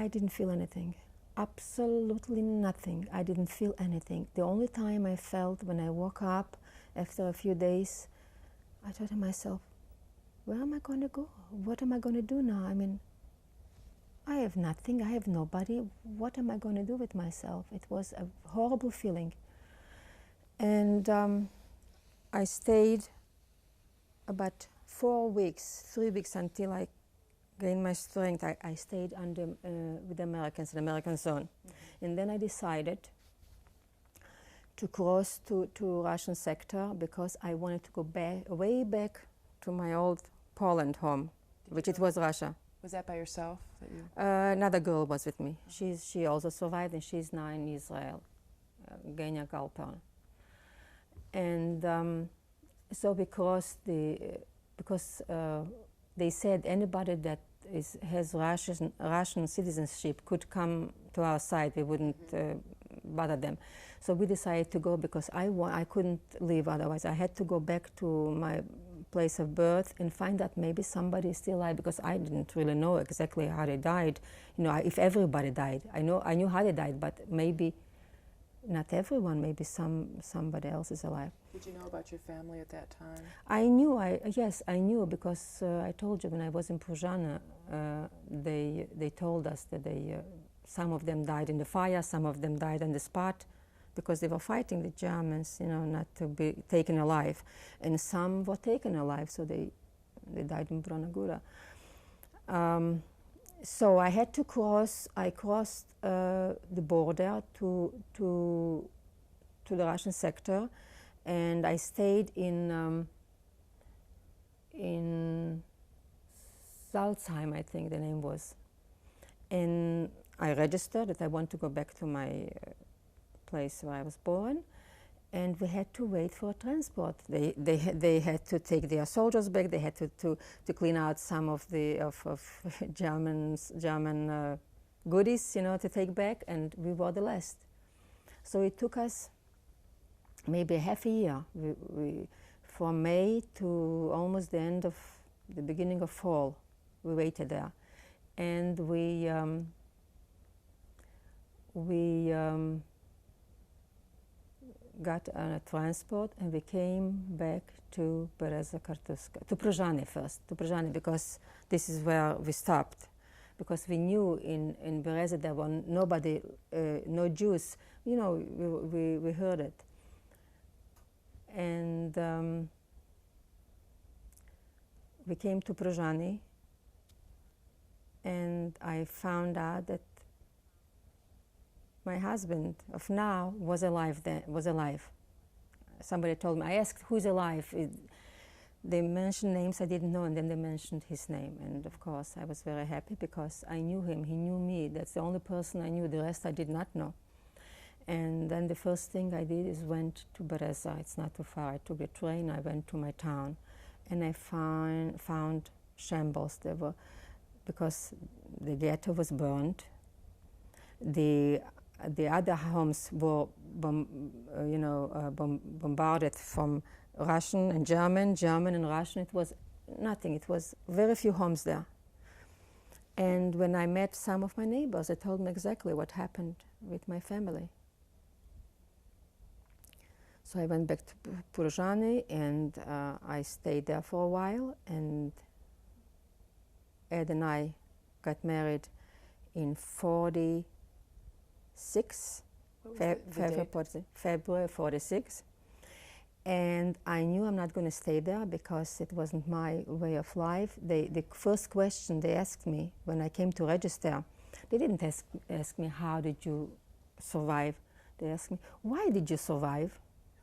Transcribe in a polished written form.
I didn't feel anything. Absolutely nothing. I didn't feel anything. The only time I felt when I woke up after a few days, I thought to myself, where am I going to go? What am I going to do now? I mean, I have nothing. I have nobody. What am I going to do with myself? It was a horrible feeling. And I stayed about 4 weeks, 3 weeks until I gained my strength. I stayed under with the Americans in the American zone. Mm-hmm. And then I decided to cross to Russian sector because I wanted to go back, way back to my old Poland home, which it was Russia. Was that by yourself? That you... Another girl was with me. She also survived, and she's now in Israel, Genya Galper. And so we crossed because they said anybody that has Russian citizenship could come to our side. We wouldn't bother them. So we decided to go because I couldn't leave otherwise. I had to go back to my place of birth and find out maybe somebody is still alive, because I didn't really know exactly how they died. You know, if everybody died. I knew how they died, but maybe not everyone. Maybe somebody else is alive. Did you know about your family at that time? I knew. Yes, I knew, because I told you when I was in Pruzhana, they told us that some of them died in the fire, some of them died on the spot, because they were fighting the Germans, you know, not to be taken alive, and some were taken alive, so they died in Bronagura. So I had to cross. I crossed the border to the Russian sector, and I stayed in Salzheim, I think the name was, and I registered that I want to go back to my place where I was born, and we had to wait for a transport. They had to take their soldiers back. They had to clean out some of the German goodies, you know, to take back, and we were the last. So it took us maybe half a year. We from May to almost the beginning of fall, we waited there, and we got on a transport, and we came back to Bereza-Kartuska, to Pruzhany first, because this is where we stopped, because we knew in Bereza there were nobody, no Jews, you know, we heard it. And we came to Pruzhany, and I found out that my husband of now was alive. Somebody told me. I asked who's alive. They mentioned names I didn't know, and then they mentioned his name. And of course, I was very happy because I knew him. He knew me. That's the only person I knew. The rest I did not know. And then the first thing I did is went to Bereza. It's not too far. I took the train. I went to my town, and I found shambles. There were, because the ghetto was burned. The other homes were bombarded from Russian and German and Russian. It was nothing. It was very few homes there. And when I met some of my neighbors, they told me exactly what happened with my family. So I went back to Pruzhany, and I stayed there for a while, and Ed and I got married in 46, February 46. And I knew I'm not going to stay there because it wasn't my way of life. The first question they asked me when I came to register, they didn't ask me, how did you survive? They asked me, why did you survive?